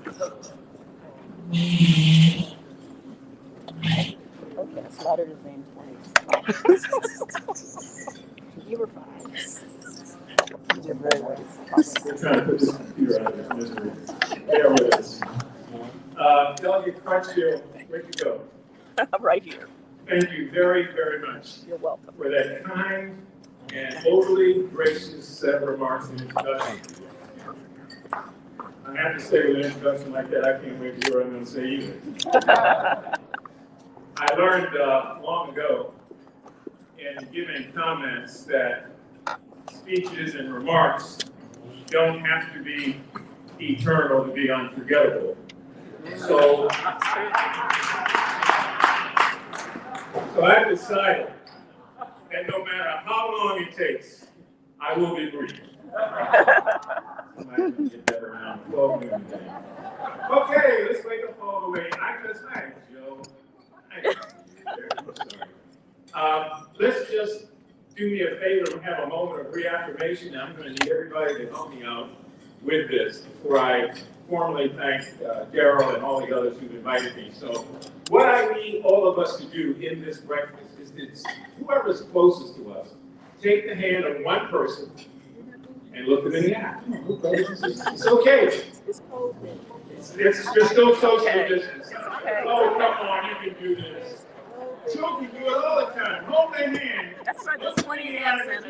Okay, I slaughtered his name twice. You were fine. You did very well. We're trying to put this computer out of its misery. Bear with us. Delegate Crutchfield, where'd you go? I'm right here. Thank you very, very much. You're welcome. For that kind and overly gracious set of remarks and introduction. I have to say, with an introduction like that, I can't wait to hear what I'm going to say either. I learned long ago in giving comments that speeches and remarks don't have to be eternal to be unforgettable. So I've decided that no matter how long it takes, I will be brief. Get that around 12 noon today. Okay, let's wake up all the way. Thanks, Joe. Let's just do me a favor and have a moment of reaffirmation. I'm going to need everybody to help me out with this before I formally thank Daryl and all the others who've invited me. So what I need all of us to do in this breakfast is that whoever's closest to us, take the hand of one person and look them in the eye. It's okay. It's cold. It's still social distance. Oh, come on, you can do this. Joe can do it all the time. Hold their hand. That's right. That's one of the answers.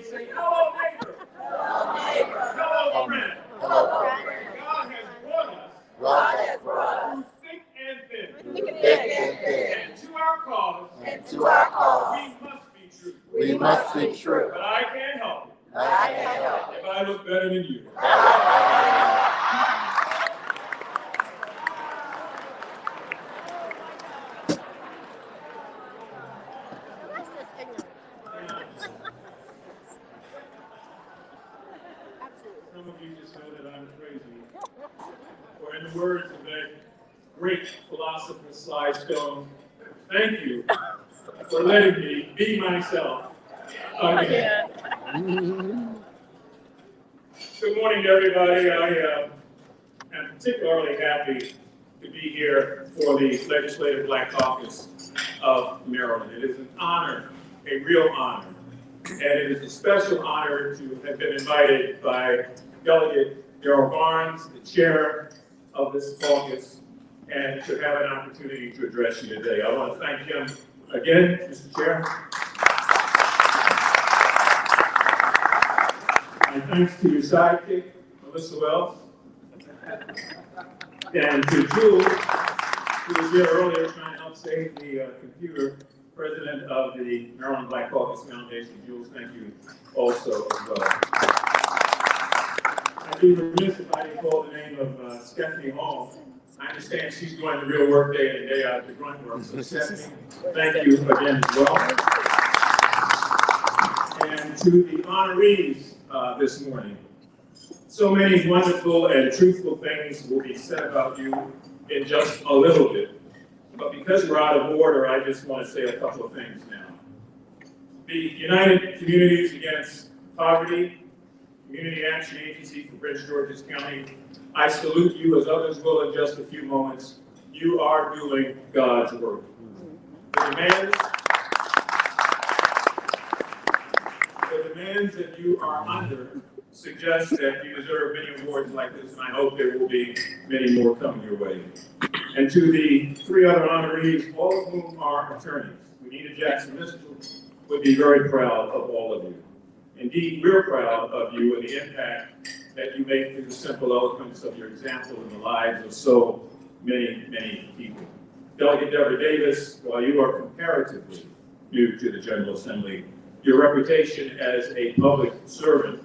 Say, hello, neighbor. Hello, neighbor. Hello, friend. Hello, friend. God has brought us through thick and thin. And to our cause, we must be true. But I can't help it. If I look better than you. Some of you just know that I'm crazy. Or in the words of that great philosopher Sly Stone, thank you for letting me be myself again. Good morning, everybody. I am particularly happy to be here for the Legislative Black Caucus of Maryland. It is an honor, a real honor, and it is a special honor to have been invited by Delegate Darrell Barnes, the chair of this caucus, and to have an opportunity to address you today. I want to thank him again, Mr. Chair. And thanks to your sidekick, Melissa Wells, and to Jules, who was here earlier trying to help save the computer, president of the Maryland Black Caucus Foundation. Jules, thank you also as well. I'd be remiss if I didn't call the name of Stephanie Hall. I understand she's doing the real work day in and day out at the grunt work. So Stephanie, thank you again as well. And to the honorees this morning, so many wonderful and truthful things will be said about you in just a little bit. But because we're out of order, I just want to say a couple of things now. The United Communities Against Poverty Community Action Agency for Prince George's County, I salute you as others will in just a few moments. You are doing God's work. The demands that you are under suggest that you deserve many awards like this, and I hope there will be many more coming your way. And to the three other honorees, all of whom are attorneys, Renita Jackson Mitchell would be very proud of all of you. Indeed, we're proud of you and the impact that you make through the simple eloquence of your example in the lives of so many, many people. Delegate Deborah Davis, while you are comparatively new to the General Assembly, your reputation as a public servant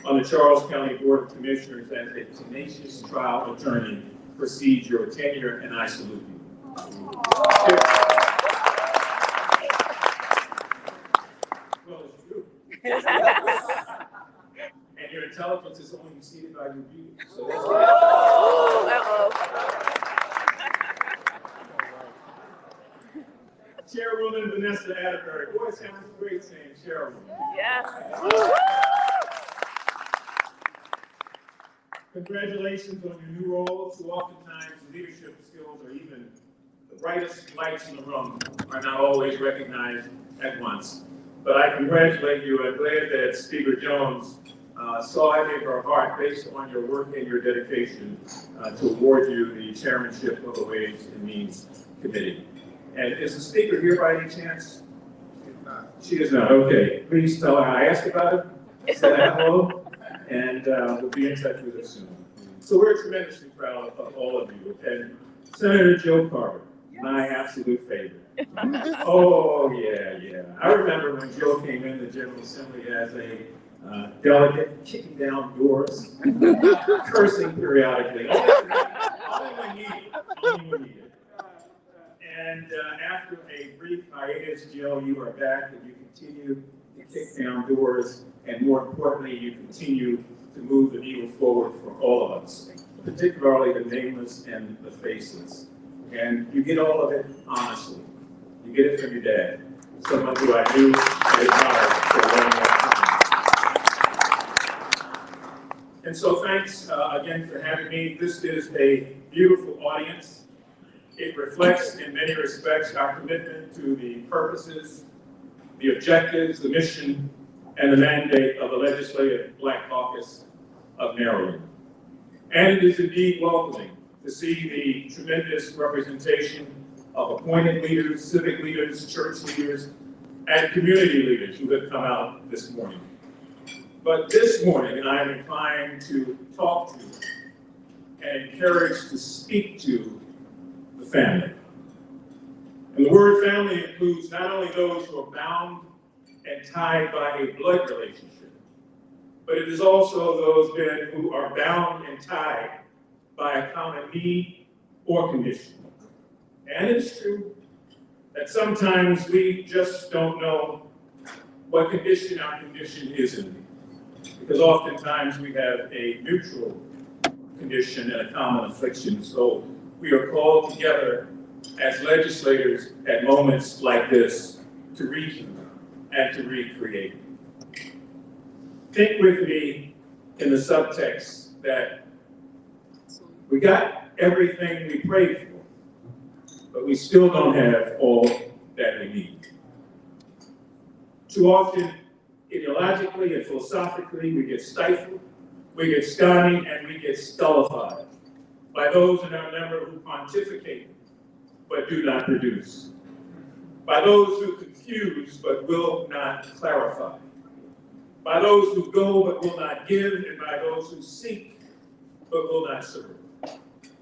on the Charles County Board of Commissioners as a tenacious trial attorney precedes your tenure, and I salute you. Well, it's true. And your intelligence is only seated by your beauty. So that's Chairwoman Vanessa Atterbury. Boy, it sounds great saying Chairwoman. Yes. congratulations on your new role. Too oftentimes, leadership skills or even the brightest lights in the room are not always recognized at once. But I congratulate you. I'm glad that Speaker Jones saw it in her heart, based on your work and your dedication, to award you the chairmanship of the Ways and Means Committee. And is the Speaker here by any chance? She is not. Okay. Please tell her I asked about it, said hello, and we'll be in touch with her soon. So we're tremendously proud of all of you. And Senator Joe Carver, my absolute favorite. Oh, yeah. I remember when Joe came in the General Assembly as a delegate, kicking down doors, cursing periodically. Only when needed. And after a brief hiatus, Joe, you are back and you continue to kick down doors, and more importantly, you continue to move the needle forward for all of us, particularly the nameless and the faceless. And you get all of it honestly. You get it from your dad, someone who I knew and admired for a long time. And so thanks again for having me. This is a beautiful audience. It reflects in many respects our commitment to the purposes, the objectives, the mission, and the mandate of the Legislative Black Caucus of Maryland. And it is indeed welcoming to see the tremendous representation of appointed leaders, civic leaders, church leaders, and community leaders who have come out this morning. But this morning, I am inclined to talk to and encourage to speak to the family. And the word family includes not only those who are bound and tied by a blood relationship, but it is also those men who are bound and tied by a common need or condition. And it's true that sometimes we just don't know what condition our condition is in, because oftentimes we have a mutual condition and a common affliction. So we are called together as legislators at moments like this to reason and to recreate. Think with me in the subtext that we got everything we prayed for, but we still don't have all that we need. Too often, ideologically and philosophically, we get stifled, we get stymied, and we get stultified by those in our number who pontificate but do not produce, by those who confuse but will not clarify, by those who go but will not give, and by those who seek but will not serve,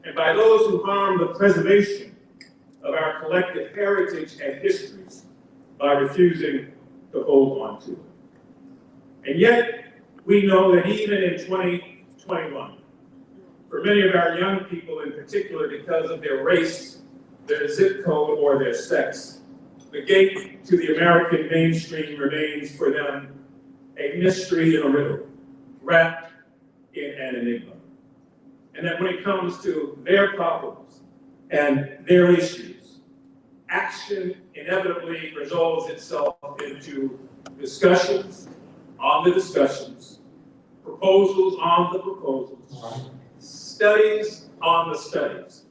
and by those who harm the preservation of our collective heritage and histories by refusing to hold on to it. And yet, we know that even in 2021, for many of our young people in particular, because of their race, their zip code, or their sex, the gate to the American mainstream remains for them a mystery and a riddle, wrapped in an enigma. And that when it comes to their problems and their issues, action inevitably resolves itself into discussions on the discussions, proposals on the proposals, studies on the studies,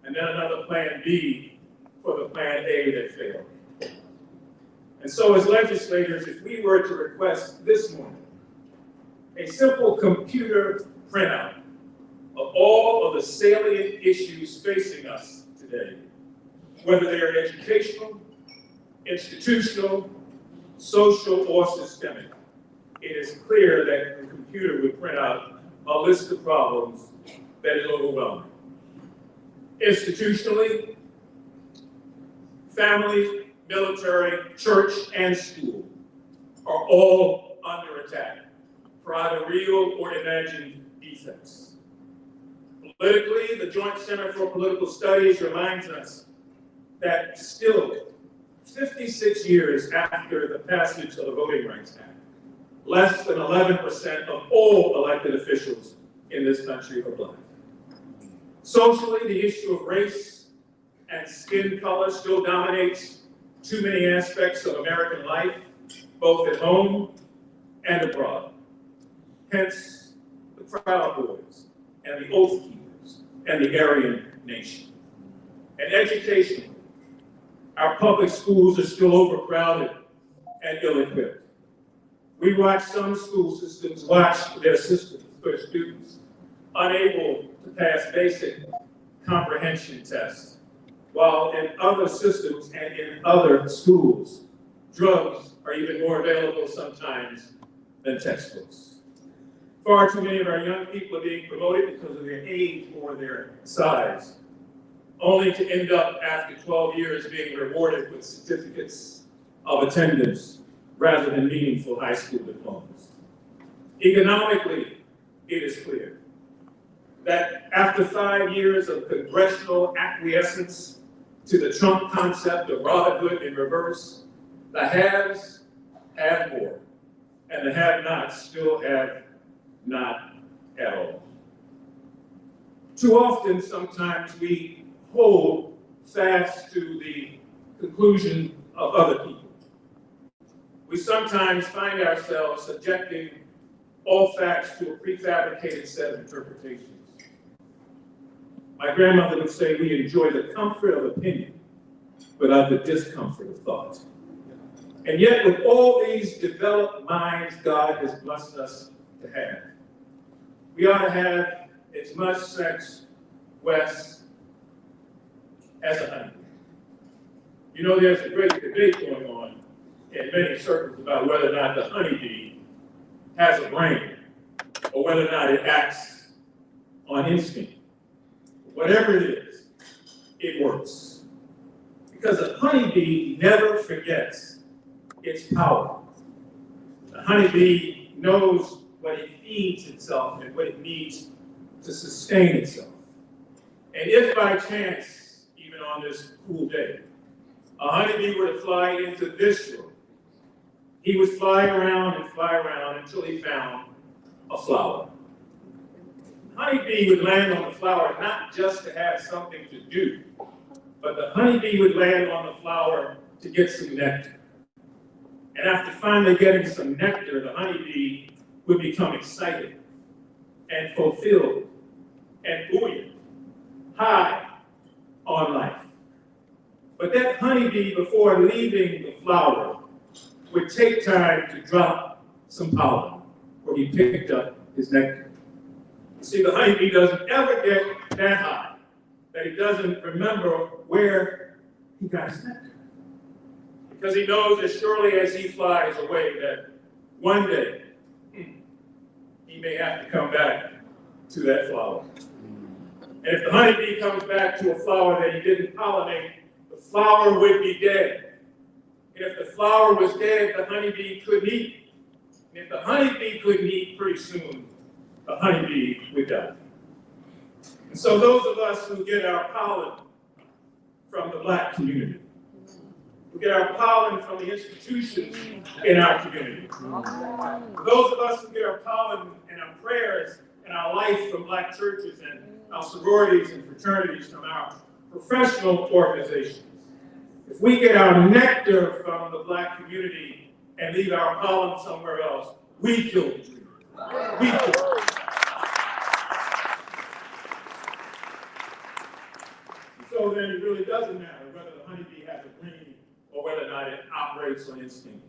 and then another plan B for the plan A that failed. And so as legislators, if we were to request this morning a simple computer printout of all of the salient issues facing us today, whether they're educational, institutional, social, or systemic, it is clear that the computer would print out a list of problems that is overwhelming. Institutionally, family, military, church, and school are all under attack for either real or imagined defects. Politically, the Joint Center for Political Studies reminds us that still, 56 years after the passage of the Voting Rights Act, less than 11% of all elected officials in this country are Black. Socially, the issue of race and skin color still dominates too many aspects of American life, both at home and abroad. Hence, the Proud Boys and the Oath Keepers and the Aryan Nation. And educationally, our public schools are still overcrowded and ill-equipped. We watch some school systems watch their students unable to pass basic comprehension tests, while in other systems and in other schools, drugs are even more available sometimes than textbooks. Far too many of our young people are being promoted because of their age or their size, only to end up after 12 years being rewarded with certificates of attendance rather than meaningful high school diplomas. Economically, it is clear that after 5 years of congressional acquiescence to the Trump concept of Robin Hood in reverse, the haves have more, and the have-nots still have not at all. Too often, sometimes we hold fast to the conclusion of other people. We sometimes find ourselves subjecting all facts to a prefabricated set of interpretations. My grandmother would say we enjoy the comfort of opinion, but of the discomfort of thought. And yet, with all these developed minds God has blessed us to have, we ought to have as much sex west as a honeybee. You know, there's a great debate going on in many circles about whether or not the honeybee has a brain or whether or not it acts on instinct. Whatever it is, it works. Because a honeybee never forgets its power. The honeybee knows what it feeds itself and what it needs to sustain itself. And if by chance, even on this cool day, a honeybee were to fly into this room, he would fly around until he found a flower. The honeybee would land on the flower not just to have something to do, but the honeybee would land on the flower to get some nectar. And after finally getting some nectar, the honeybee would become excited and fulfilled and buoyant, high on life. But that honeybee, before leaving the flower, would take time to drop some pollen where he picked up his nectar. You see, the honeybee doesn't ever get that high that he doesn't remember where he got his nectar. Because he knows as surely as he flies away that one day he may have to come back to that flower. And if the honeybee comes back to a flower that he didn't pollinate, the flower would be dead. And if the flower was dead, the honeybee couldn't eat. And if the honeybee couldn't eat, pretty soon, the honeybee would die. And so those of us who get our pollen from the Black community, who get our pollen from the institutions in our community, those of us who get our pollen and our prayers and our life from Black churches and our sororities and fraternities from our professional organizations, if we get our nectar from the Black community and leave our pollen somewhere else, we kill the tree. We kill it. So then it really doesn't matter whether the honeybee has a brain or whether or not it operates on instinct,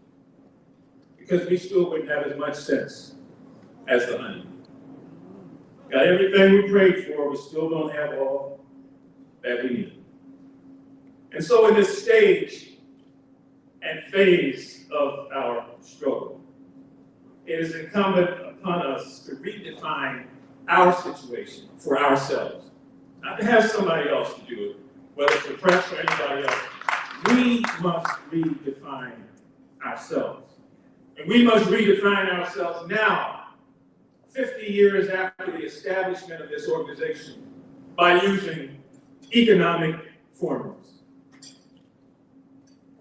because we still wouldn't have as much sense as the honeybee. Got everything we prayed for, we still don't have all that we need. And so in this stage and phase of our struggle, it is incumbent upon us to redefine our situation for ourselves. Not to have somebody else to do it, whether it's the press or anybody else. We must redefine ourselves. And we must redefine ourselves now, 50 years after the establishment of this organization, by using economic formulas.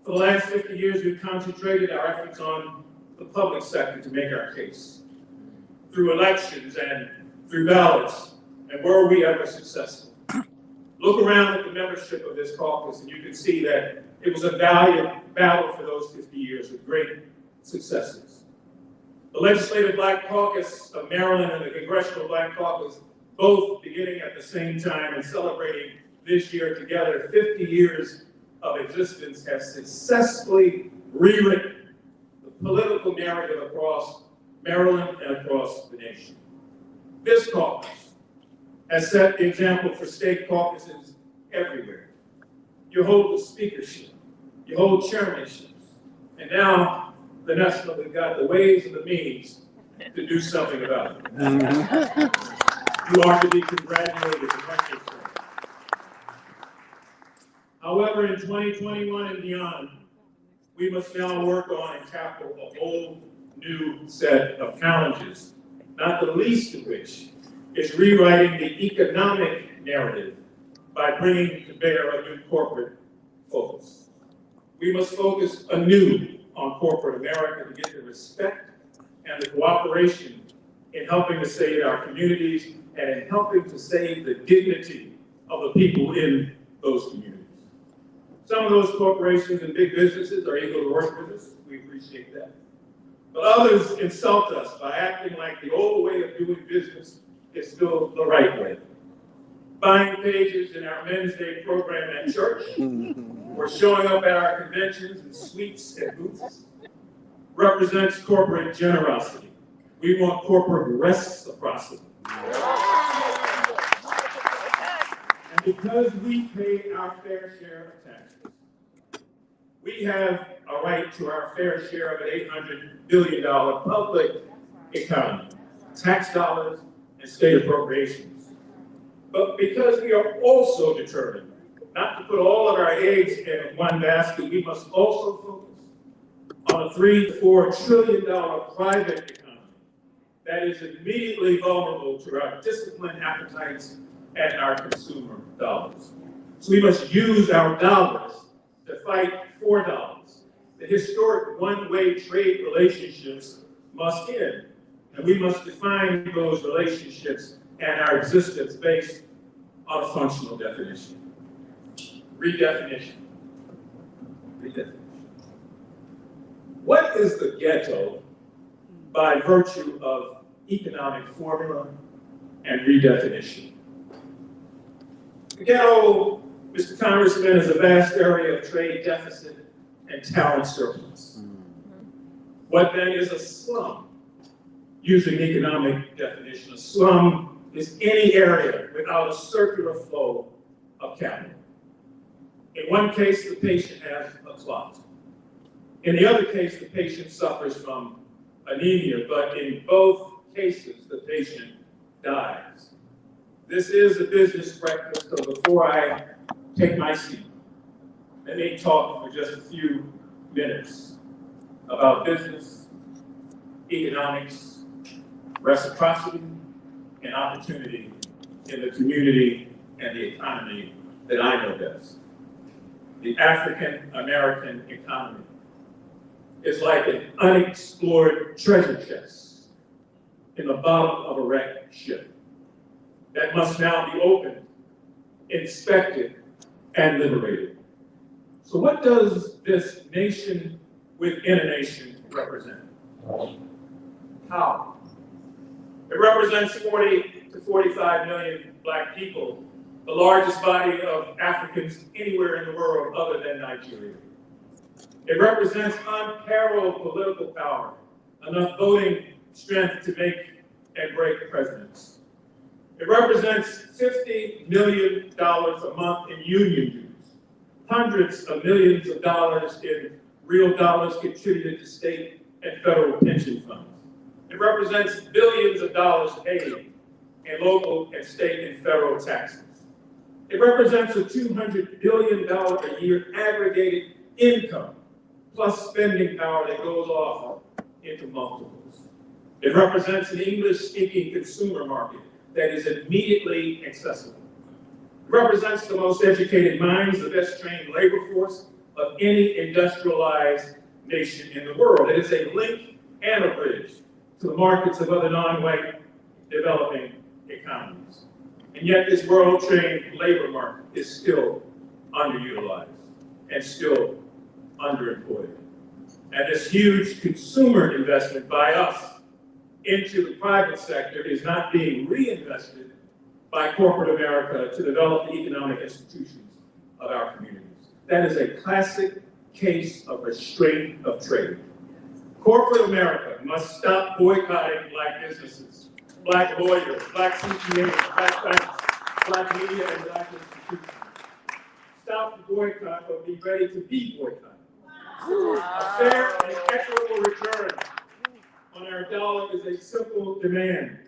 For the last 50 years, we've concentrated our efforts on the public sector to make our case, through elections and through ballots, and were we ever successful? Look around at the membership of this caucus, and you can see that it was a valiant battle for those 50 years with great successes. The Legislative Black Caucus of Maryland and the Congressional Black Caucus both beginning at the same time and celebrating this year together. 50 years of existence have successfully rewritten the political narrative across Maryland and across the nation. This caucus has set the example for state caucuses everywhere. You hold the speakership, you hold chairmanships, and now the national has got the ways and the means to do something about it. You are to be congratulated and recognized. However, in 2021 and beyond, we must now work on and tackle a whole new set of challenges, not the least of which is rewriting the economic narrative by bringing to bear a new corporate focus. We must focus anew on corporate America to get the respect and the cooperation in helping to save our communities and in helping to save the dignity of the people in those communities. Some of those corporations and big businesses are eager to work with us. We appreciate that. But others insult us by acting like the old way of doing business is still the right way. Buying pages in our Men's Day program at church, or showing up at our conventions in suites and booths, represents corporate generosity. We want corporate reciprocity. And because we pay our fair share of taxes, we have a right to our fair share of an $800 billion public economy, tax dollars, and state appropriations. But because we are also determined not to put all of our eggs in one basket, we must also focus on a $3 to $4 trillion private economy that is immediately vulnerable to our disciplined appetites and our consumer dollars. So we must use our dollars to fight for dollars. The historic one-way trade relationships must end, and we must define those relationships and our existence based on a functional definition. Redefinition. What is the ghetto by virtue of economic formula and redefinition? The ghetto, Mr. Congressman, is a vast area of trade deficit and talent surplus. What then is a slum? Using the economic definition, a slum is any area without a circular flow of capital. In one case, the patient has a clot. In the other case, the patient suffers from anemia, but in both cases, the patient dies. This is a business breakfast, so before I take my seat, let me talk for just a few minutes about business, economics, reciprocity, and opportunity in the community and the economy that I know best. The African American economy is like an unexplored treasure chest in the bottom of a wrecked ship that must now be opened, inspected, and liberated. So what does this nation within a nation represent? How? It represents 40 to 45 million Black people, the largest body of Africans anywhere in the world other than Nigeria. It represents unparalleled political power, enough voting strength to make and break presidents. It represents $50 million a month in union dues, hundreds of millions of dollars in real dollars contributed to state and federal pension funds. It represents billions of dollars paid in local and state and federal taxes. It represents a $200 billion a year aggregated income, plus spending power that goes off into multiples. It represents an English-speaking consumer market that is immediately accessible. It represents the most educated minds, the best trained labor force of any industrialized nation in the world. It is a link and a bridge to the markets of other non-white developing economies. And yet this world-trained labor market is still underutilized and still underemployed. And this huge consumer investment by us into the private sector is not being reinvested by corporate America to develop the economic institutions of our communities. That is a classic case of restraint of trade. Corporate America must stop boycotting black businesses, black lawyers, black CPAs, black banks, black media, and black institutions. Stop the boycott, but be ready to be boycotted. A fair and equitable return on our dollar is a simple demand.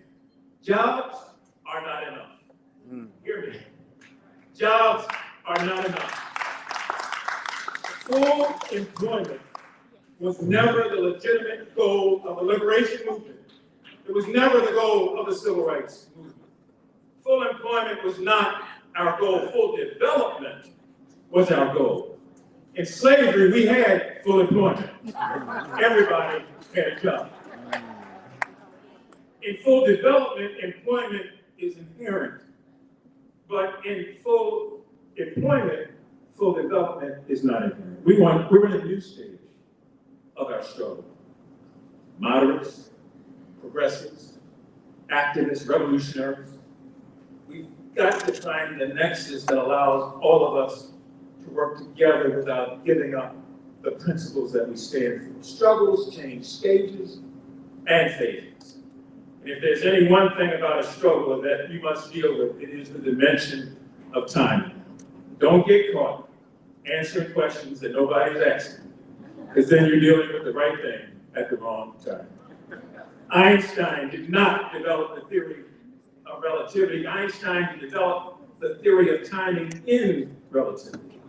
Jobs are not enough. Hear me. Jobs are not enough. Full employment was never the legitimate goal of the liberation movement. It was never the goal of the civil rights movement. Full employment was not our goal. Full development was our goal. In slavery, we had full employment. Everybody had a job. In full development, employment is inherent. But in full employment, full development is not inherent. We're in a new stage of our struggle. Moderates, progressives, activists, revolutionaries. We've got to find the nexus that allows all of us to work together without giving up the principles that we stand for. Struggles change stages and phases. And if there's any one thing about a struggle that you must deal with, it is the dimension of timing. Don't get caught answering questions that nobody's asking, because then you're dealing with the right thing at the wrong time. Einstein did not develop the theory of relativity. Einstein developed the theory of timing in relativity.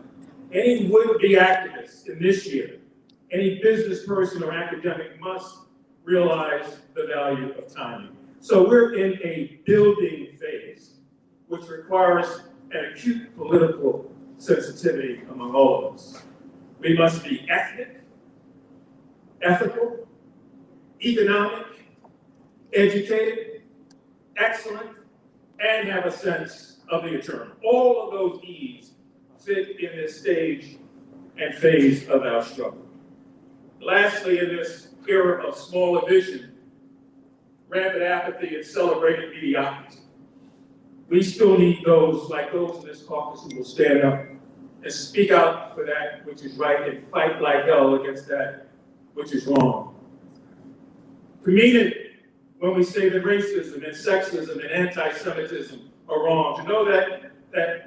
Any would-be activist in this year, any business person or academic must realize the value of timing. So we're in a building phase, which requires an acute political sensitivity among all of us. We must be ethnic, ethical, economic, educated, excellent, and have a sense of the eternal. All of those E's fit in this stage and phase of our struggle. Lastly, in this era of smaller vision, rampant apathy, and celebrated mediocrity, we still need those like those in this caucus who will stand up and speak out for that which is right and fight like hell against that which is wrong. We mean it when we say that racism and sexism and anti-Semitism are wrong. To know that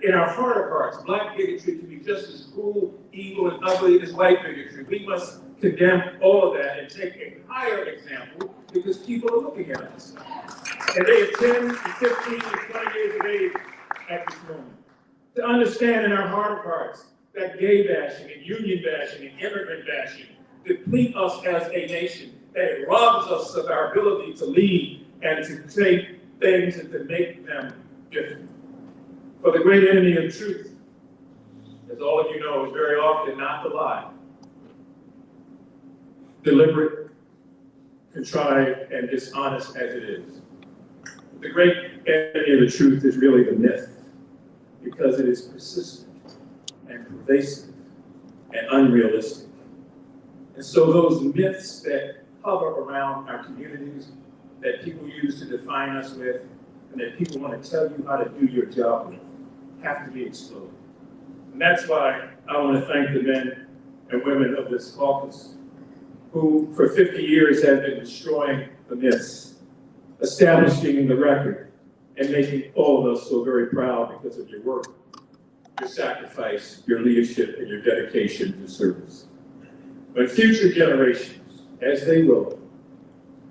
in our heart of hearts, black bigotry can be just as cruel, evil, and ugly as white bigotry. We must condemn all of that and take a higher example because people are looking at us. And they are 10, 15, and 20 years of age at this moment. To understand in our heart of hearts that gay bashing and union bashing and immigrant bashing deplete us as a nation, that it robs us of our ability to lead and to take things and to make them different. For the great enemy of truth, as all of you know, is very often not the lie. Deliberate, contrived, and dishonest as it is. The great enemy of the truth is really the myth, because it is persistent and pervasive and unrealistic. And so those myths that hover around our communities, that people use to define us with, and that people want to tell you how to do your job with, have to be exploded. And that's why I want to thank the men and women of this caucus who for 50 years have been destroying the myths, establishing the record, and making all of us so very proud because of your work, your sacrifice, your leadership, and your dedication to service. But future generations, as they will,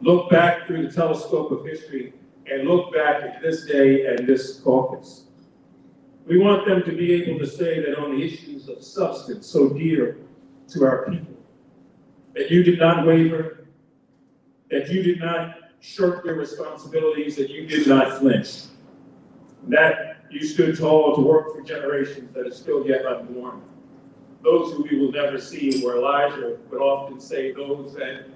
look back through the telescope of history and look back at this day and this caucus. We want them to be able to say that on the issues of substance so dear to our people, that you did not waver, that you did not shirk your responsibilities, that you did not flinch, that you stood tall to work for generations that are still yet unborn, those who we will never see, where Elijah would often say, those that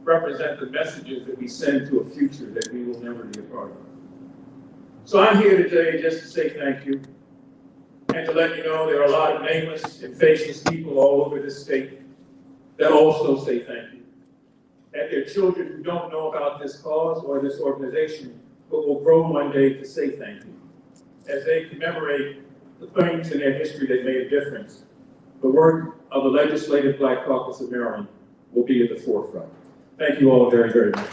represent the messages that we send to a future that we will never be a part of. So I'm here today just to say thank you, and to let you know there are a lot of nameless and faceless people all over this state that also say thank you. That their children who don't know about this cause or this organization but will grow one day to say thank you. As they commemorate the things in their history that made a difference, the work of the Legislative Black Caucus of Maryland will be at the forefront. Thank you all very, very much.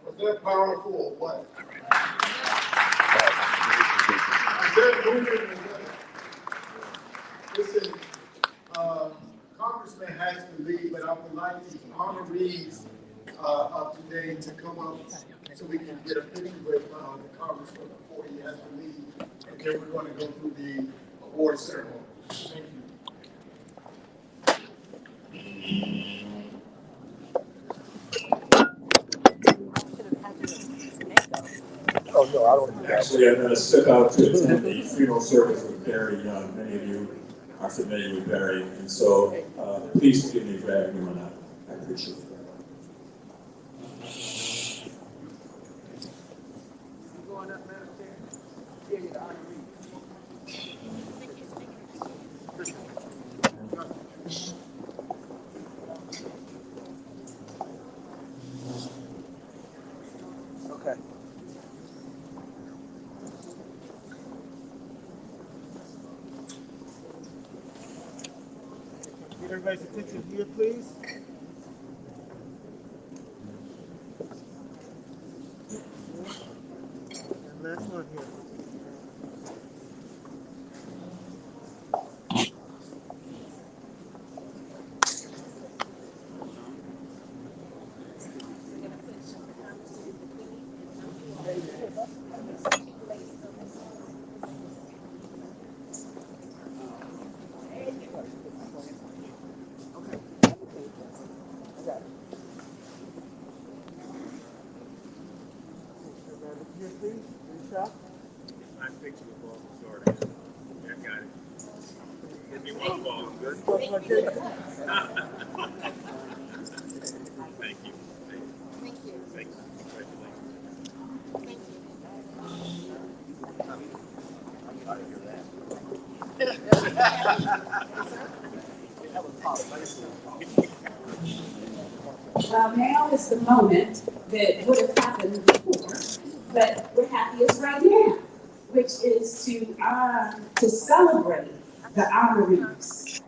Was that powerful or what? Is that moving or what? Listen, Congressman has to leave, but I would like the honorees of today to come up so we can get a picture with the Congressman before he has to leave. And then we're going to go through the award ceremony. Thank you. Oh, no, I don't do that. Actually, I'm going to step out to attend the funeral service with Barry Young. Many of you are familiar with Barry, and so please forgive me for having him or not. I appreciate it. Okay. Get everybody's attention here, please. And last one here. Here, please. Shot. I think you were starting. Yeah, got it. Give me one ball, good. Thank you. Thank you. Thank you. Thank you. Congratulations. Now is the moment that would have happened before, but we're happiest right now, which is to celebrate the honorees.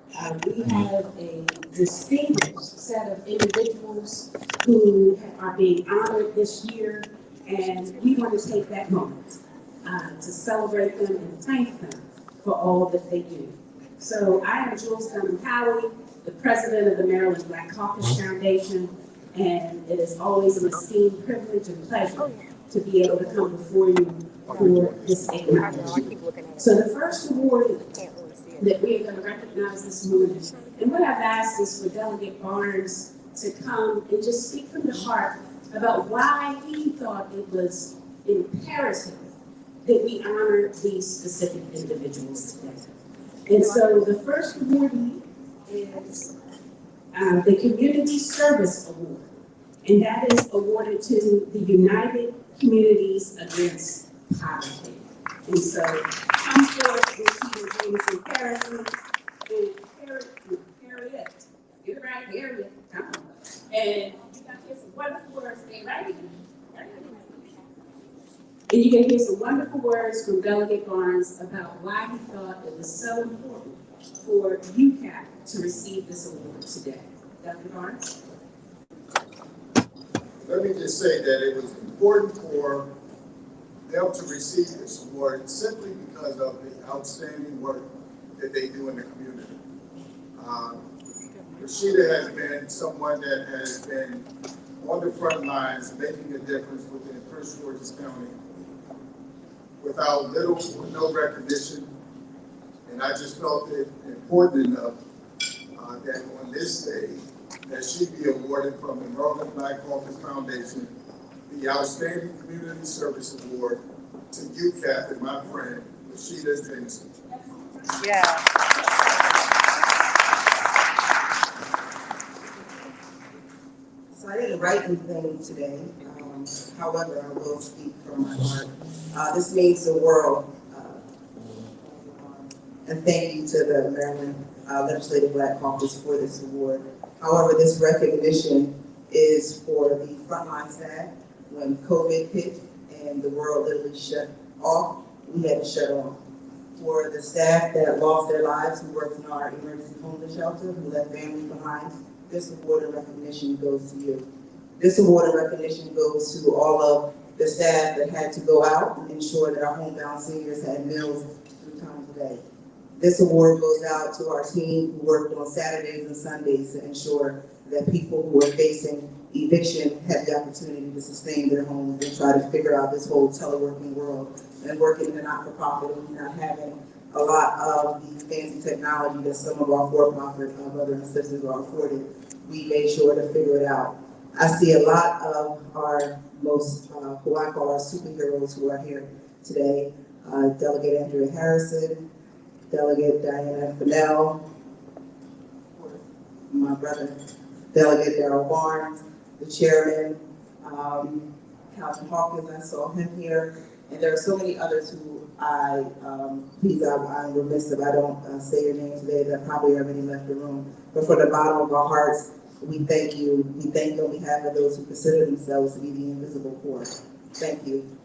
We have a distinguished set of individuals who are being honored this year, and we want to take that moment to celebrate them and thank them for all that they do. So I am Jules, the president of the Maryland Black Caucus Foundation, and it is always an esteemed privilege and pleasure to be able to come before you for this acknowledgement. So the first award that we are going to recognize this morning, and what I've asked is for Delegate Barnes to come and just speak from the heart about why he thought it was imperative that we honor these specific individuals today. And so the first awardee is the Community Service Award, and that is awarded to the United Communities Against Poverty. And so I'm sure that she will bring some Harrison and Harriet. Get it right, Harriet. Come on. And you got to hear some wonderful words. Stay right here. And you can hear some wonderful words from Delegate Barnes about why he thought it was so important for UCAP to receive this award today. Delegate Barnes? Let me just say that it was important for them to receive this award simply because of the outstanding work that they do in the community. Rashida has been someone that has been on the front lines making a difference within Prince George's County. without little or no recognition. And I just felt it important enough that on this day, that she be awarded from the Maryland Black Caucus Foundation the Outstanding Community Service Award to you, Captain, my friend, Rashida Jameson. Yeah. So I didn't write anything today. However, I will speak from my heart. This means the world. And thank you to the Maryland Legislative Black Caucus for this award. However, this recognition is for the frontline staff. When COVID hit and the world literally shut off, we had to shut on. For the staff that lost their lives, who worked in our emergency homeless shelter, who left families behind, this award and recognition goes to you. This award and recognition goes to all of the staff that had to go out and ensure that our homebound seniors had meals 3 times a day. This award goes out to our team who worked on Saturdays and Sundays to ensure that people who are facing eviction had the opportunity to sustain their homes and try to figure out this whole teleworking world and working in a not-for-profit and not having a lot of the fancy technology that some of our for-profit brothers and sisters are afforded. We made sure to figure it out. I see a lot of our most, who I call our superheroes who are here today. Delegate Andrea Harrison, Delegate Diana Fennell, my brother, Delegate Darrell Barnes, the chairman, Calvin Hawkins, I saw him here, and there are so many others who I'm remiss if I don't say your name today, that probably already left the room. But from the bottom of our hearts, we thank you. We thank you on behalf of those who consider themselves to be the invisible poor. Thank you.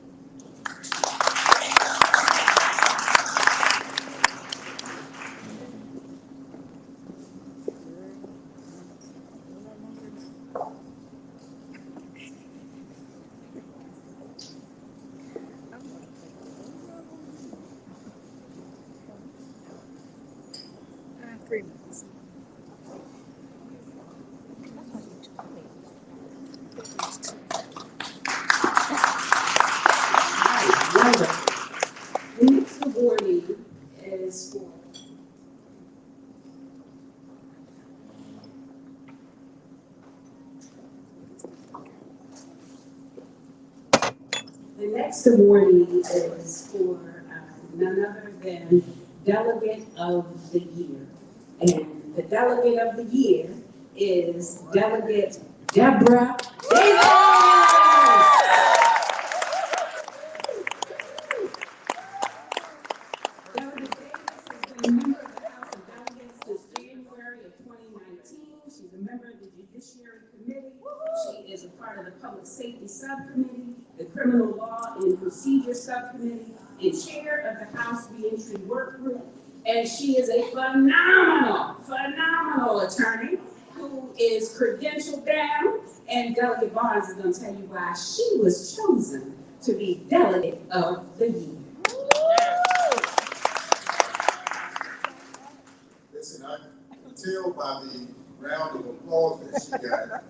The next awardee is for none other than Delegate of the Year. And the Delegate of the Year is Delegate Deborah Davis. Delegate Davis has been a member of the House of Delegates since January of 2019. She's a member of the Judiciary Committee. She is a part of the Public Safety Subcommittee, the Criminal Law and Procedure Subcommittee, and chair of the House Reentry Work Group. And she is a phenomenal attorney who is credentialed down. And Delegate Barnes is going to tell you why she was chosen to be Delegate of the Year. Listen, I can tell by the round of applause that she got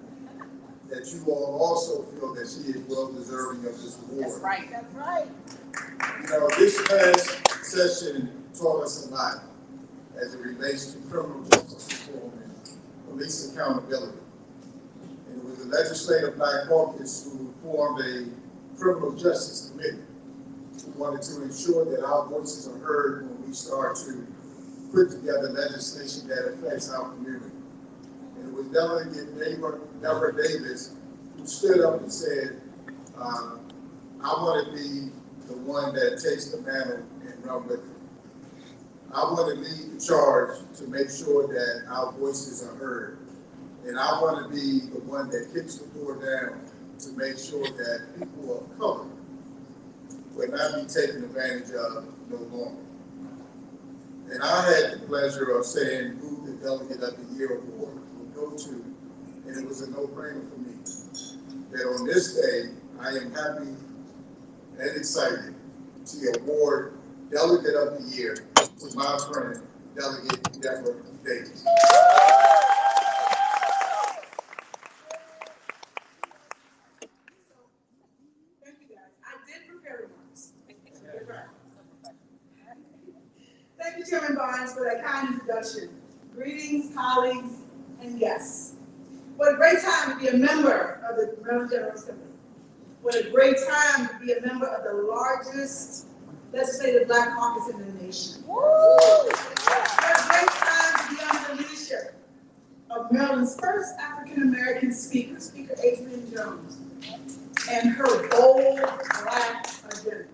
that you all also feel that she is well deserving of this award. That's right. That's right. You know, this past session taught us a lot as it relates to criminal justice reform and police accountability. And it was the Legislative Black Caucus who formed a criminal justice committee who wanted to ensure that our voices are heard when we start to put together legislation that affects our community. And it was Delegate Deborah Davis who stood up and said, I want to be the one that takes the mantle and run with it. I want to lead the charge to make sure that our voices are heard. And I want to be the one that kicks the door down to make sure that people of color will not be taken advantage of no longer. And I had the pleasure of saying who the Delegate of the Year award would go to, and it was a no-brainer for me. That on this day, I am happy and excited to award Delegate of the Year to my friend, Delegate Deborah Davis. Thank you guys. I did prepare remarks. for that kind introduction. Greetings, colleagues, and guests. What a great time to be a member of the Maryland General Assembly. What a great time to be a member of the largest legislative Black caucus in the nation. What a great time to be under the leadership of Maryland's first African-American speaker, Speaker Adrienne Jones, and her bold Black agenda.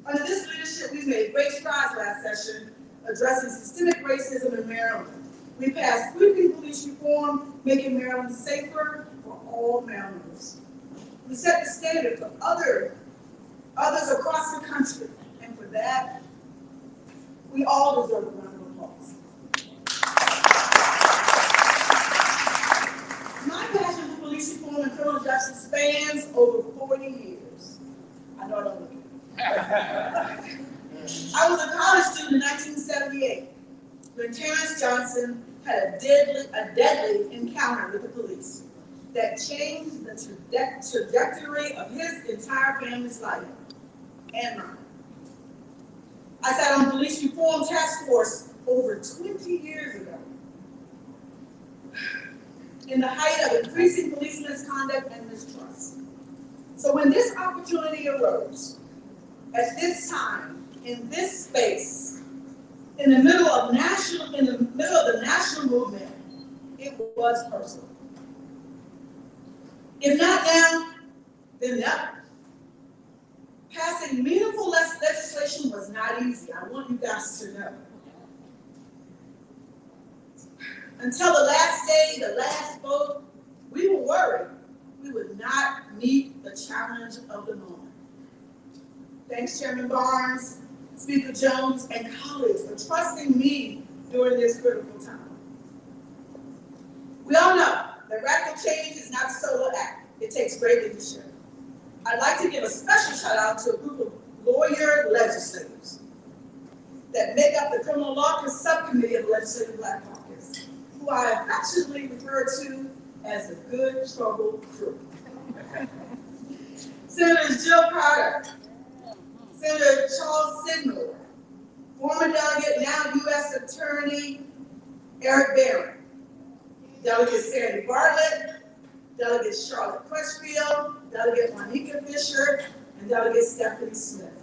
Under this leadership, we made great strides last session addressing systemic racism in Maryland. We passed sweeping police reform, making Maryland safer for all Marylanders. We set the standard for others across the country, and for that, we all deserve a round of applause. My passion for police reform and criminal justice spans over 40 years. I know I don't look it. I was a college student in 1978 when Terrence Johnson had a deadly encounter with the police that changed the trajectory of his entire family's life and mine. I sat on the police reform task force over 20 years ago in the height of increasing police misconduct and mistrust. So when this opportunity arose, at this time, in this space, in the middle of the national movement, it was personal. If not now, then never. Passing meaningful legislation was not easy. I want you guys to know. Until the last day, the last vote, we were worried we would not meet the challenge of the moment. Thanks, Chairman Barnes, Speaker Jones, and colleagues for trusting me during this critical time. We all know that radical change is not a solo act. It takes great leadership. I'd like to give a special shout out to a group of lawyer legislators that make up the Criminal Law Subcommittee of the Legislative Black Caucus, who I affectionately refer to as the Good Trouble Crew. Senators Joe Carver, Senator Charles Sidnor, former delegate, now U.S. Attorney Eric Barron, Delegate Sandy Bartlett, Delegate Charlotte Crutchfield, Delegate Monica Fisher, and Delegate Stephanie Smith.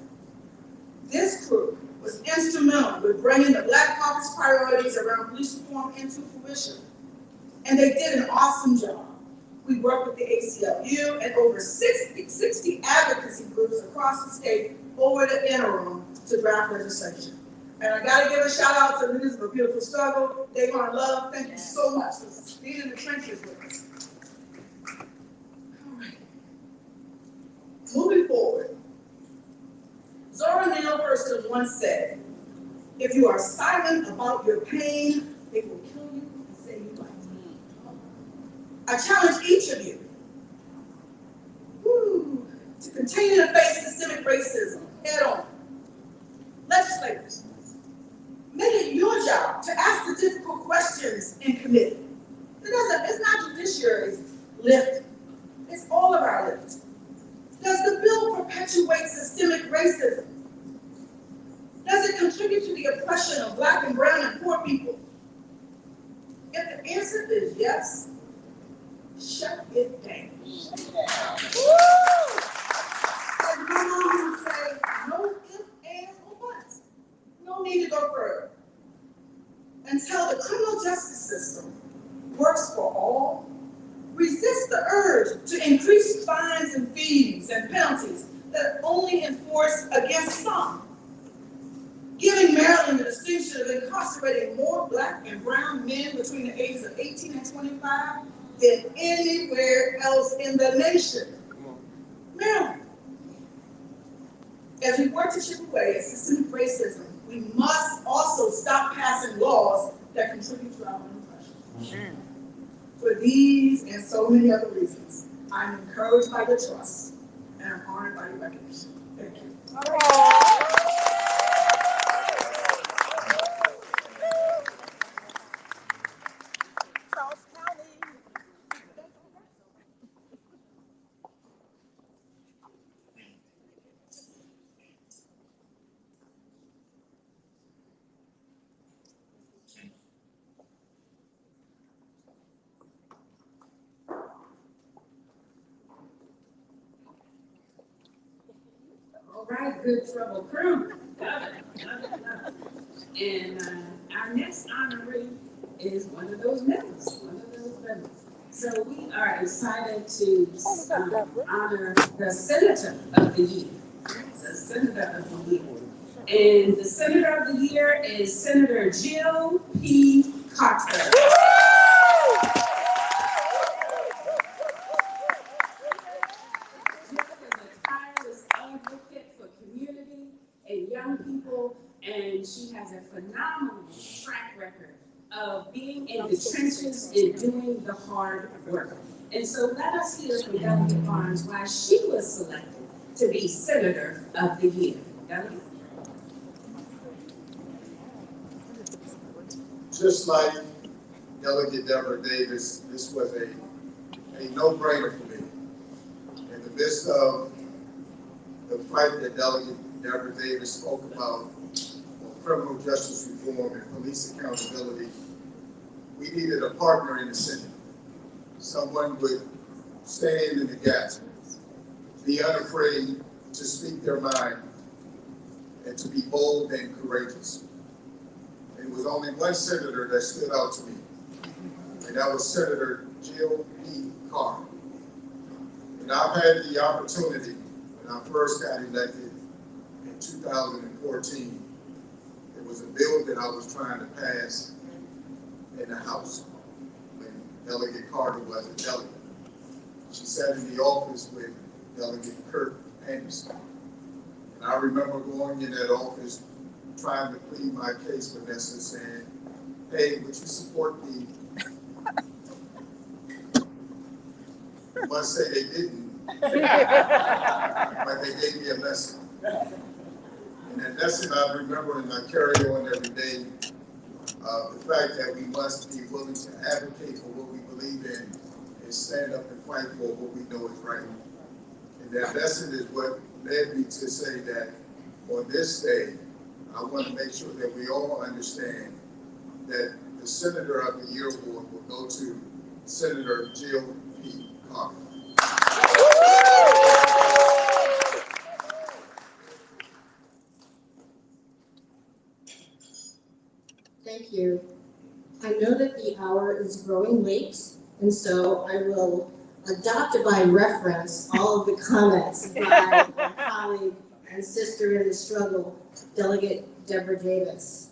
This crew was instrumental with bringing the Black Caucus priorities around police reform into fruition, and they did an awesome job. We worked with the ACLU and over 60 advocacy groups across the state over the interim to draft legislation. And I gotta give a shout out to Leaders of a Beautiful Struggle, Davon Love. Thank you so much for being in the trenches with us. All right. Moving forward, Zora Neale Hurston once said, if you are silent about your pain, it will kill you and save you life. I challenge each of you to continue to face systemic racism head on. Legislators, make it your job to ask the difficult questions in committee. It's not judiciary's lift, it's all of our lift. Does the bill perpetuate systemic racism? Does it contribute to the oppression of Black and brown and poor people? If the answer is yes, shut it down. As my mom would say, no ifs, ands, or buts. No need to go further. Until the criminal justice system works for all, resist the urge to increase fines and fees and penalties that only enforce against some, giving Maryland the distinction of incarcerating more Black and brown men between the ages of 18 and 25 than anywhere else in the nation. Maryland. As we work to chip away at systemic racism, we must also stop passing laws that contribute to our own oppression. For these and so many other reasons, I'm encouraged by the trust and I'm honored by your recognition. Thank you. good trouble crew. Love it, love it, love it. And our next honoree is one of those medals, So we are excited to honor the Senator of the Year. The Senator of the Year. And the Senator of the Year is Senator Jill P. Carter. And young people, and she has a phenomenal track record of being in the trenches and doing the hard work. And so let us hear from Delegate Barnes why she was selected to be Senator of the Year. Delegate? Just like Delegate Deborah Davis, this was a no-brainer for me. In the midst of the fight that Delegate Deborah Davis spoke about on criminal justice reform and police accountability, we needed a partner in the Senate, someone would stand in the gap, be unafraid to speak their mind, and to be bold and courageous. And it was only one senator that stood out to me, and that was Senator Jill P. Carter. And I've had the opportunity, when I first got elected, 2014, it was a bill that I was trying to pass in the House when Delegate Carter was a delegate. She sat in the office with Delegate Kirk Anderson. And I remember going in that office trying to plead my case for Nessa, saying, hey, would you support me? I must say they didn't, but they gave me a lesson. And that lesson I remember and I carry on every day, the fact that we must be willing to advocate for what we believe in and stand up and fight for what we know is right. And that lesson is what led me to say that on this day, I want to make sure that we all understand that the Senator of the Year award will go to Senator Jill P. Carter. Thank you. I know that the hour is growing late, and so I will adopt by reference all of the comments by my colleague and sister in the struggle, Delegate Deborah Davis.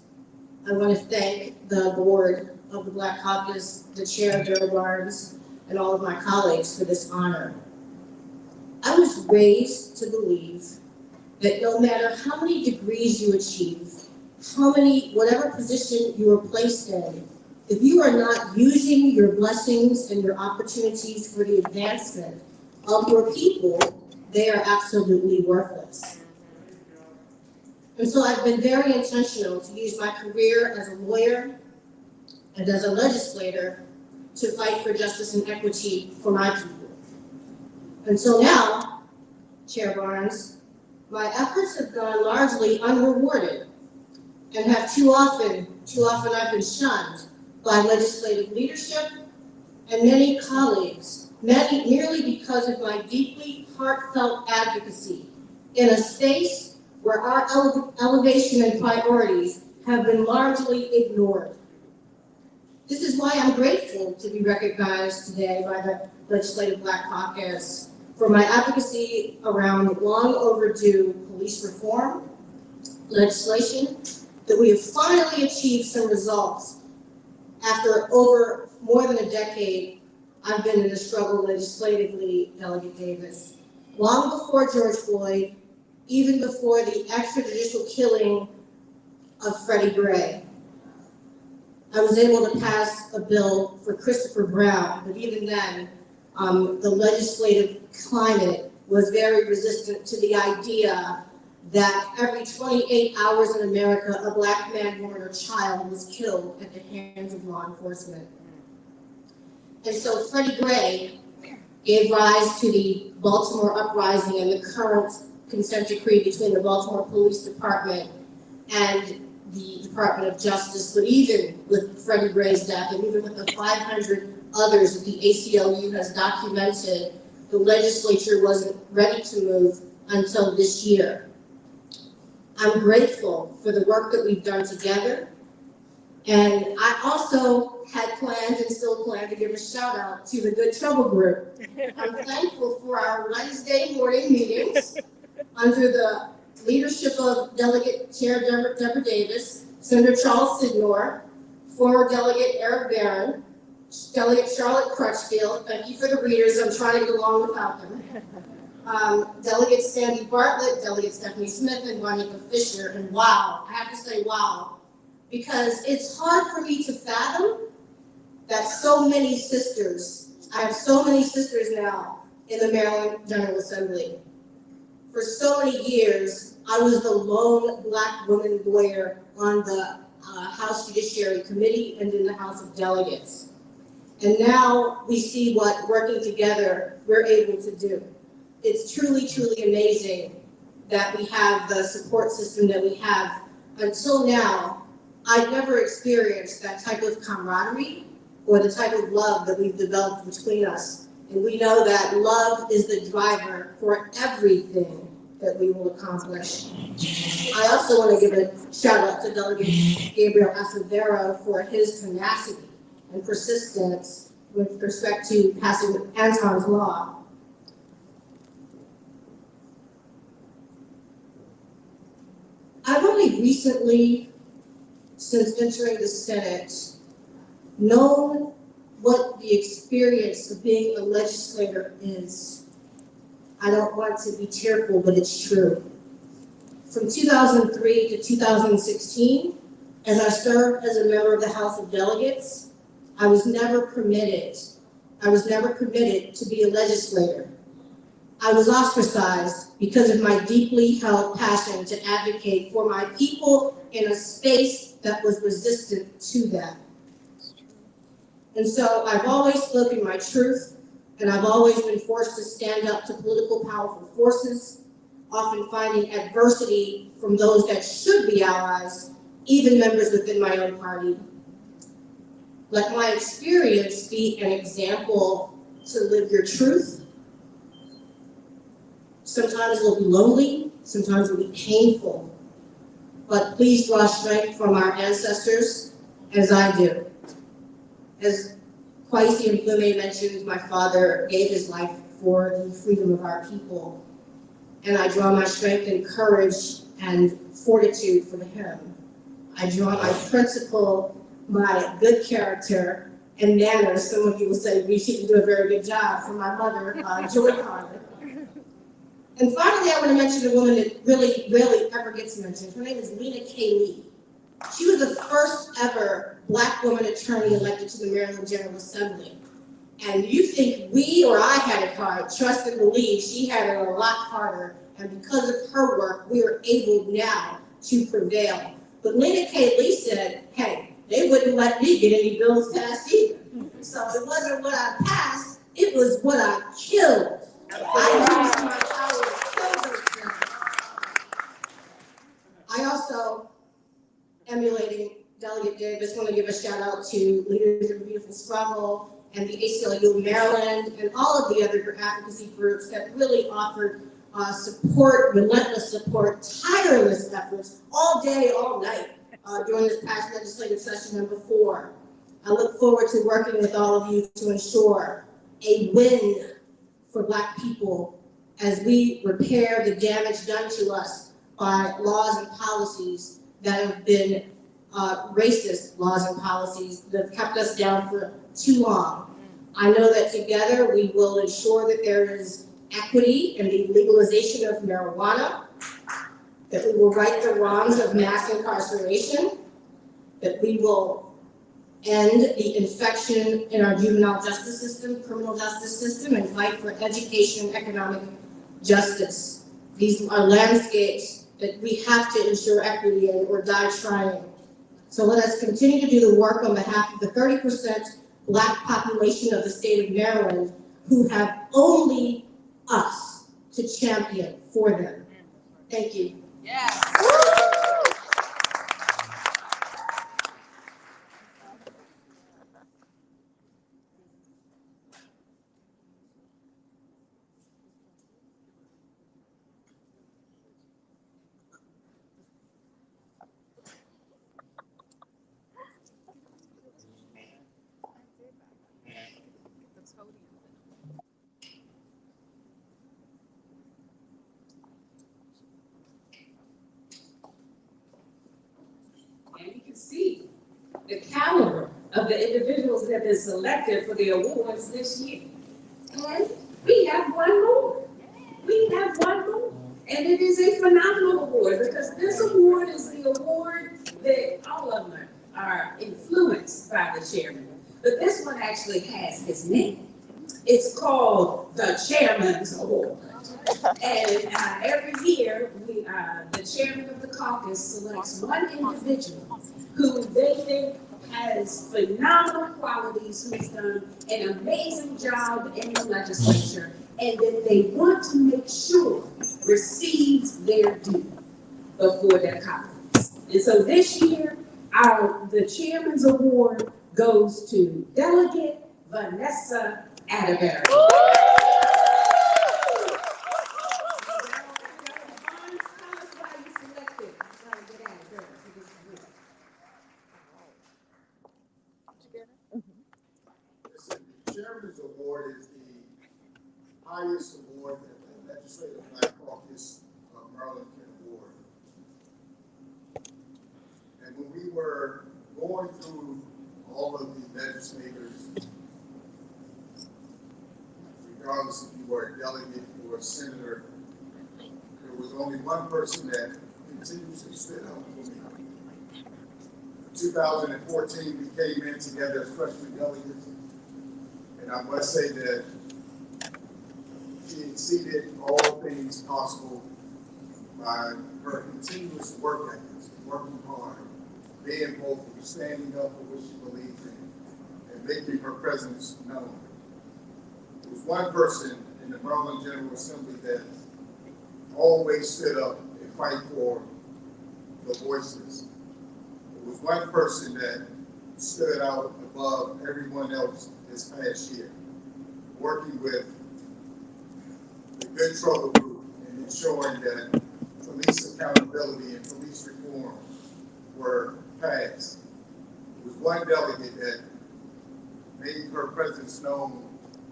I want to thank the board of the Black Caucus, the chair, Joe Barnes, and all of my colleagues for this honor. I was raised to believe that no matter how many degrees you achieve, whatever position you are placed in, if you are not using your blessings and your opportunities for the advancement of your people, they are absolutely worthless. And so I've been very intentional to use my career as a lawyer and as a legislator to fight for justice and equity for my people. And so now, Chair Barnes, my efforts have gone largely unrewarded and have too often I've been shunned by legislative leadership and many colleagues, merely because of my deeply heartfelt advocacy in a space where our elevation and priorities have been largely ignored. This is why I'm grateful to be recognized today by the Legislative Black Caucus for my advocacy around long overdue police reform legislation, that we have finally achieved some results after over more than a decade I've been in the struggle legislatively, Delegate Davis. Long before George Floyd, even before the extrajudicial killing of Freddie Gray, I was able to pass a bill for Christopher Brown, but even then, the legislative climate was very resistant to the idea that every 28 hours in America, a Black man, woman, or child was killed at the hands of law enforcement. And so Freddie Gray gave rise to the Baltimore uprising and the current consent decree between the Baltimore Police Department and the Department of Justice. But even with Freddie Gray's death, and even with the 500 others that the ACLU has documented, the legislature wasn't ready to move until this year. I'm grateful for the work that we've done together. And I also had planned and still plan to give a shout out to the Good Trouble Group. I'm thankful for our Wednesday morning meetings under the leadership of Delegate Chair Deborah Davis, Senator Charles Sidnor, former Delegate Eric Barron, Delegate Charlotte Crutchfield. Thank you for the readers. I'm trying to get along without them. Delegate Sandy Bartlett, Delegate Stephanie Smith, and Juanita Fisher. And wow, I have to say wow, because it's hard for me to fathom that so many sisters, I have so many sisters now in the Maryland General Assembly. For so many years, I was the lone Black woman lawyer on the House Judiciary Committee and in the House of Delegates. And now we see what working together we're able to do. It's truly, truly amazing that we have the support system that we have. Until now, I've never experienced that type of camaraderie or the type of love that we've developed between us. And we know that love is the driver for everything that we will accomplish. I also want to give a shout out to Delegate Gabriel Acevedo for his tenacity and persistence with respect to passing Anton's Law. I've only recently, since entering the Senate, known what the experience of being a legislator is. I don't want to be tearful, but it's true. From 2003 to 2016, as I served as a member of the House of Delegates, I was never permitted to be a legislator. I was ostracized because of my deeply held passion to advocate for my people in a space that was resistant to them. And so I've always spoken my truth, and I've always been forced to stand up to political powerful forces, often finding adversity from those that should be allies, even members within my own party. Let my experience be an example to live your truth. Sometimes it'll be lonely, sometimes it'll be painful, but please draw strength from our ancestors, as I do. As Kweisi Mfume mentioned, my father gave his life for the freedom of our people, and I draw my strength and courage and fortitude from him. I draw my principle, my good character, and manners. Some of you will say she didn't do a very good job, from my mother, Joe Carver. And finally, I want to mention a woman that really rarely ever gets mentioned. Her name is Lena K. Lee. She was the first ever Black woman attorney elected to the Maryland General Assembly. And you think we or I had it hard, trust and believe she had it a lot harder. And because of her work, we are able now to prevail. But Lena K. Lee said, hey, they wouldn't let me get any bills passed either. So it wasn't what I passed, it was what I killed. I used my power to kill those things. I also, emulating Delegate Davis, want to give a shout out to Leaders of the Beautiful Struggle and the ACLU of Maryland and all of the other advocacy groups that really offered support, relentless support, tireless efforts all day, all night during this past legislative session and before. I look forward to working with all of you to ensure a win for Black people as we repair the damage done to us by laws and policies that have been racist laws and policies that have kept us down for too long. I know that together we will ensure that there is equity in the legalization of marijuana, that we will right the wrongs of mass incarceration, that we will end the infection in our juvenile justice system, criminal justice system, and fight for education and economic justice. These are landscapes that we have to ensure equity in or die trying. So let us continue to do the work on behalf of the 30% Black population of the state of Maryland who have only us to champion for them. Thank you. Yes. And you can see the caliber of the individuals that have been selected for the awards this year. And we have one more. We have one more. And it is a phenomenal award because this award is the award that all of them are influenced by the chairman. But this one actually has his name. It's called the Chairman's Award. And every year, the chairman of the caucus selects one individual who they think has phenomenal qualities, who's done an amazing job in the legislature, and that they want to make sure receives their due before their colleagues. And so this year, the Chairman's Award goes to Delegate Vanessa Atterbury. The Chairman's Award is the highest award that the Legislative Black Caucus of Maryland can award. And when we were going through all of the legislators, regardless if you were a delegate or a senator, there was only one person that continuously stood out for me. In 2014, we came in together as freshman delegates, and I must say that she exceeded all things possible by her continuous work ethics, working hard, being vocal, standing up for what she believed in, and making her presence known. There was one person in the Maryland General Assembly that always stood up and fight for the voiceless. There was one person that stood out above everyone else this past year, working with the Good Trouble Group and ensuring that police accountability and police reform were passed. There was one delegate that made her presence known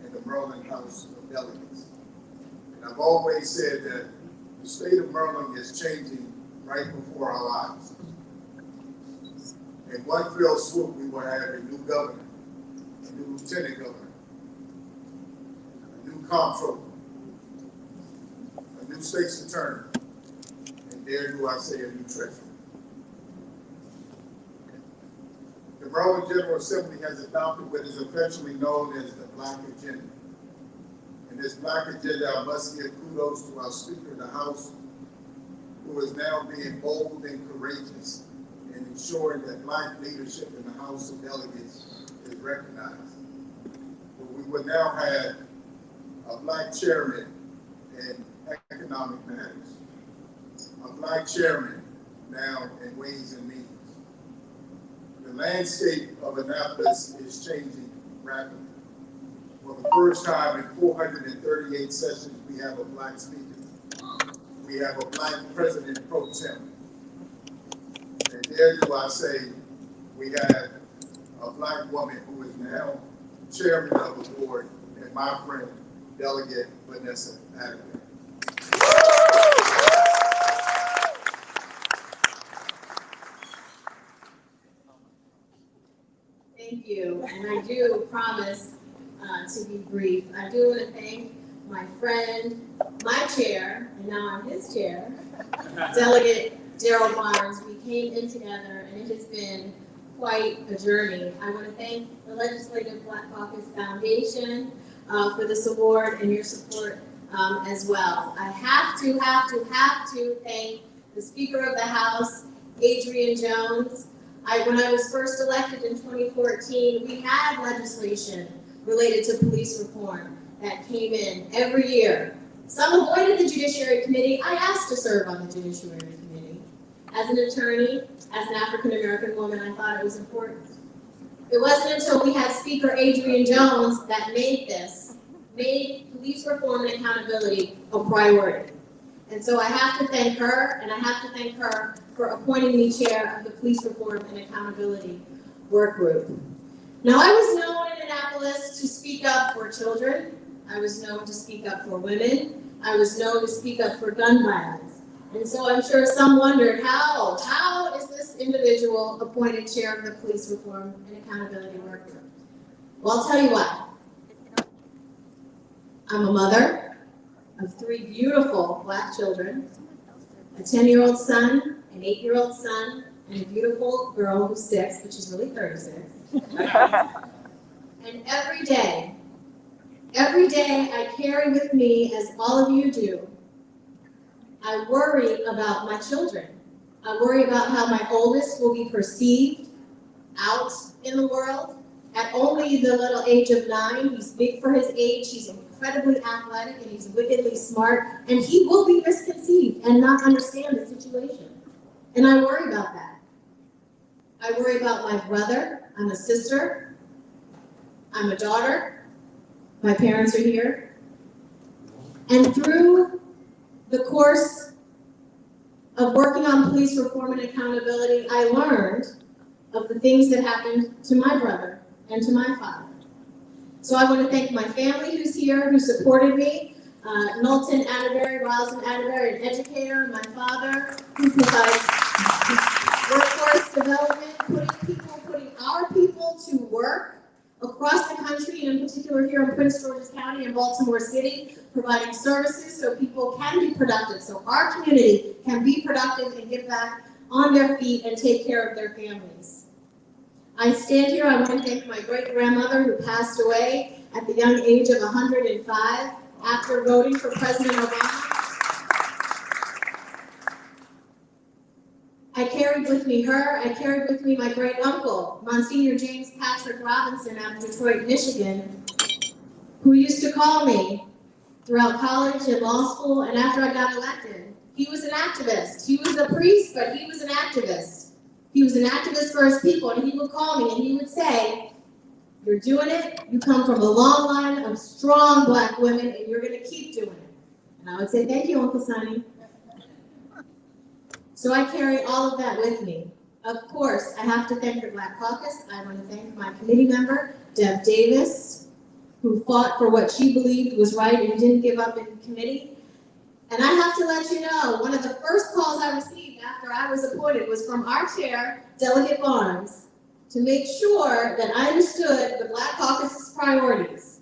in the Maryland House of Delegates. And I've always said that the state of Maryland is changing right before our eyes. In one fell swoop, we will have a new governor, a new lieutenant governor, a new comptroller, a new state's attorney, and dare do I say a new treasurer. The Maryland General Assembly has adopted what is affectionately known as the Black Agenda. And this Black Agenda, I must give kudos to our Speaker of the House, who is now being bold and courageous in ensuring that Black leadership in the House of Delegates is recognized. But we will now have a Black chairman in economic matters, a Black chairman now in Ways and Means. The landscape of Annapolis is changing rapidly. For the first time in 438 sessions, we have a Black speaker. We have a Black president pro tem. And there do I say, we have a Black woman who is now chairman of the board, and my friend, Delegate Vanessa Atterbury. Thank you, and I do promise to be brief. I do want to thank my friend, my chair, and now I'm his chair, Delegate Gerald Barnes. We came in together, and it has been quite a journey. I want to thank the Legislative Black Caucus Foundation for this award and your support as well. I have to thank the Speaker of the House, Adrian Jones. When I was first elected in 2014, we had legislation related to police reform that came in every year. Some avoided the Judiciary Committee. I asked to serve on the Judiciary Committee. As an attorney, as an African-American woman, I thought it was important. It wasn't until we had Speaker Adrian Jones that made police reform and accountability a priority. And so I have to thank her, and I have to thank her for appointing me chair of the Police Reform and Accountability Work Group. Now, I was known in Annapolis catalyst to speak up for children. I was known to speak up for women. I was known to speak up for gun violence. And so I'm sure some wondered, how is this individual appointed chair of the Police Reform and Accountability Work Group? Well, I'll tell you what. I'm a mother of 3 beautiful Black children, a 10-year-old son, an 8-year-old son, and a beautiful girl who's 6, but she's really 36. And every day I carry with me, as all of you do, I worry about my children. I worry about how my oldest will be perceived out in the world. At only the little age of 9, he's big for his age, he's incredibly athletic, and he's wickedly smart, and he will be misconceived and not understand the situation. And I worry about that. I worry about my brother. I'm a sister. I'm a daughter. My parents are here. And through the course of working on police reform and accountability, I learned of the things that happened to my brother and to my father. So I want to thank my family who's here, who supported me, Knowlton Atterbury, Rosalind Atterbury, an educator, my father, who provides workforce development, putting our people to work across the country, and in particular here in Prince George's County and Baltimore City, providing services so people can be productive, so our community can be productive and get back on their feet and take care of their families. I stand here, I want to thank my great-grandmother who passed away at the young age of 105 after voting for President Obama. I carried with me her, I carried with me my great-uncle, Monsignor James Patrick Robinson out of Detroit, Michigan, who used to call me throughout college and law school and after I got elected. He was an activist. He was a priest, but he was an activist. He was an activist for his people, and he would call me and he would say, "You're doing it. You come from a long line of strong Black women, and you're going to keep doing it." And I would say, "Thank you, Uncle Sonny." So I carry all of that with me. Of course, I have to thank the Black Caucus. I want to thank my committee member, Deb Davis, who fought for what she believed was right and didn't give up in committee. And I have to let you know, one of the first calls I received after I was appointed was from our chair, Delegate Barnes, to make sure that I understood the Black Caucus's priorities.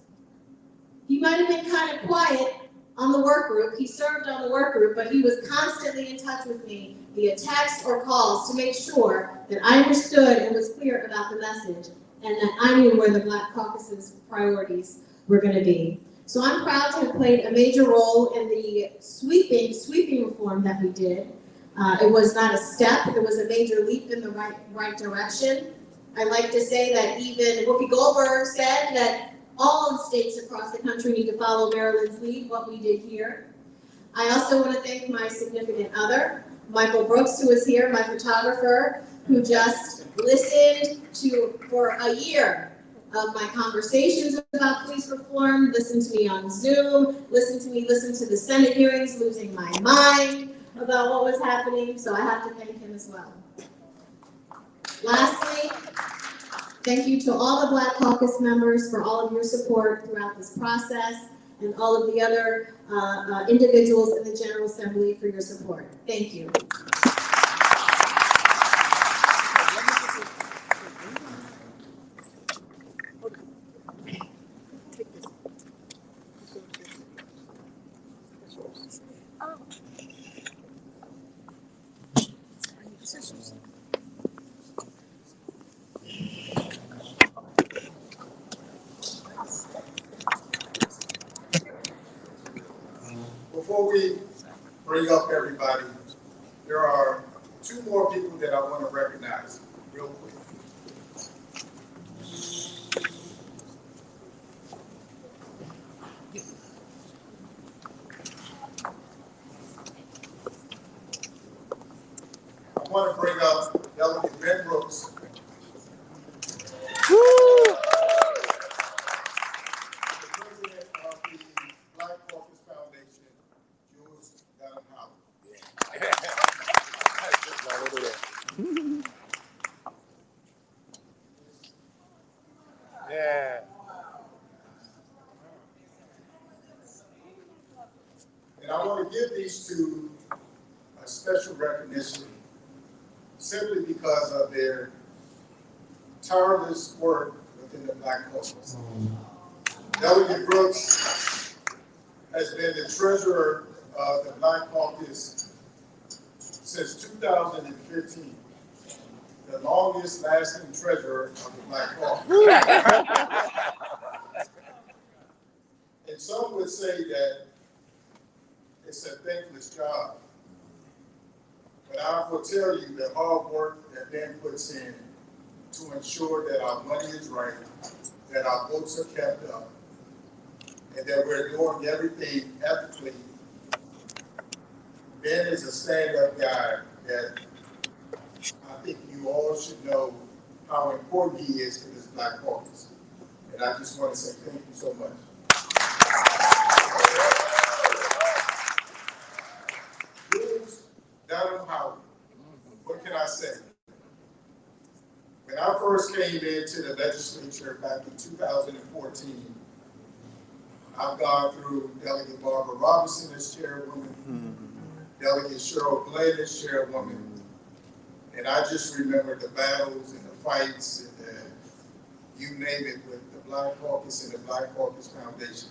He might have been kind of quiet on the work group, he served on the work group, but he was constantly in touch with me via text or calls to make sure that I understood and was clear about the message and that I knew where the Black Caucus's priorities were going to be. So I'm proud to have played a major role in the sweeping reform that we did. It was not a step, it was a major leap in the right direction. I like to say that even Whoopi Goldberg said that all of the states across the country need to follow Maryland's lead, what we did here. I also want to thank my significant other, Michael Brooks, who is here, my photographer, who just listened for a year of my conversations about police reform, listened to me on Zoom, listened to the Senate hearings, losing my mind about what was happening, so I have to thank him as well. Lastly, thank you to all the Black Caucus members for all of your support throughout this process, and all of the other individuals in the General Assembly for your support. Thank you. Before we bring up everybody, there are two more people that I want to recognize real quick. I want to bring up Delegate Ben Brooks. The president of the Black Caucus Foundation, Jules. Yeah. honorees to a special recognition simply because of their tireless work within the Black Caucus. Delegate Brooks has been the treasurer of the Black Caucus since 2015, the longest lasting treasurer of the Black Caucus. And some would say that it's a thankless job. But I will tell you the hard work that Ben puts in to ensure that our money is right, that our votes are kept up, and that we're doing everything ethically. Ben is a stand-up guy that I think you all should know how important he is to this Black Caucus. And I just want to say thank you so much. Jules, down in Howard, what can I say? When I first came into the legislature back in 2014, I've gone through Delegate Barbara Robinson as chairwoman, Delegate Cheryl Glenn as chairwoman, and I just remember the battles and the fights and you name it with the Black Caucus and the Black Caucus Foundation.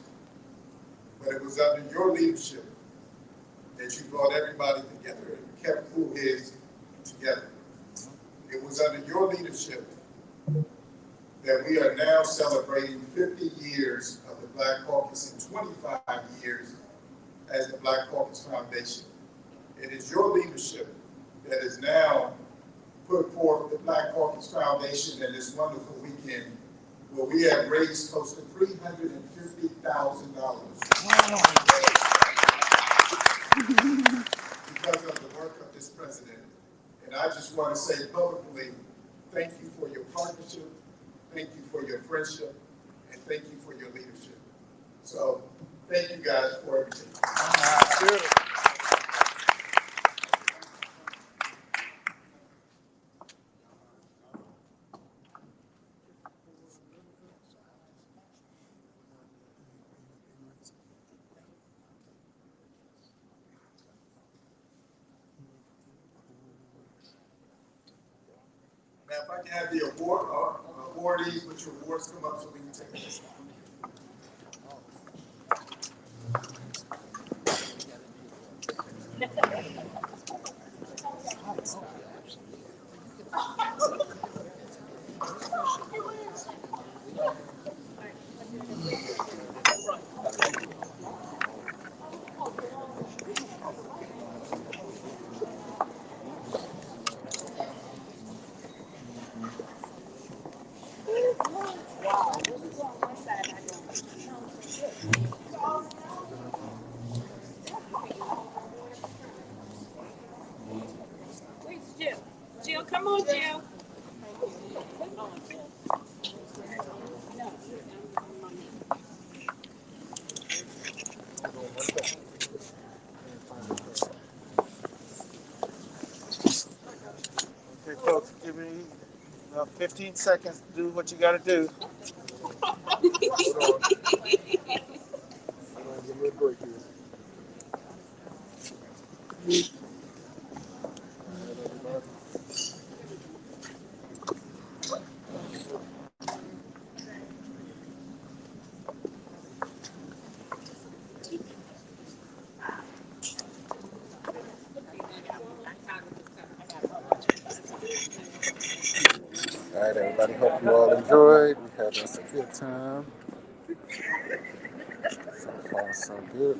But it was under your leadership that you brought everybody together and kept cool heads together. It was under your leadership that we are now celebrating 50 years of the Black Caucus and 25 years as the Black Caucus Foundation. It is your leadership that has now put forth the Black Caucus Foundation in this wonderful weekend where we have raised close to $350,000 because of the work of this president. And I just want to say publicly, thank you for your partnership, thank you for your friendship, and thank you for your leadership. So thank you guys for everything. Now, if I can have the awardees with your awards come up so we can take this. Where's Jill? Jill, come on, Jill. Okay, folks, give me 15 seconds to do what you got to do. Hold on. Give me a break here. All right, everybody, hope you all enjoyed. We had us a good time. So far, so good.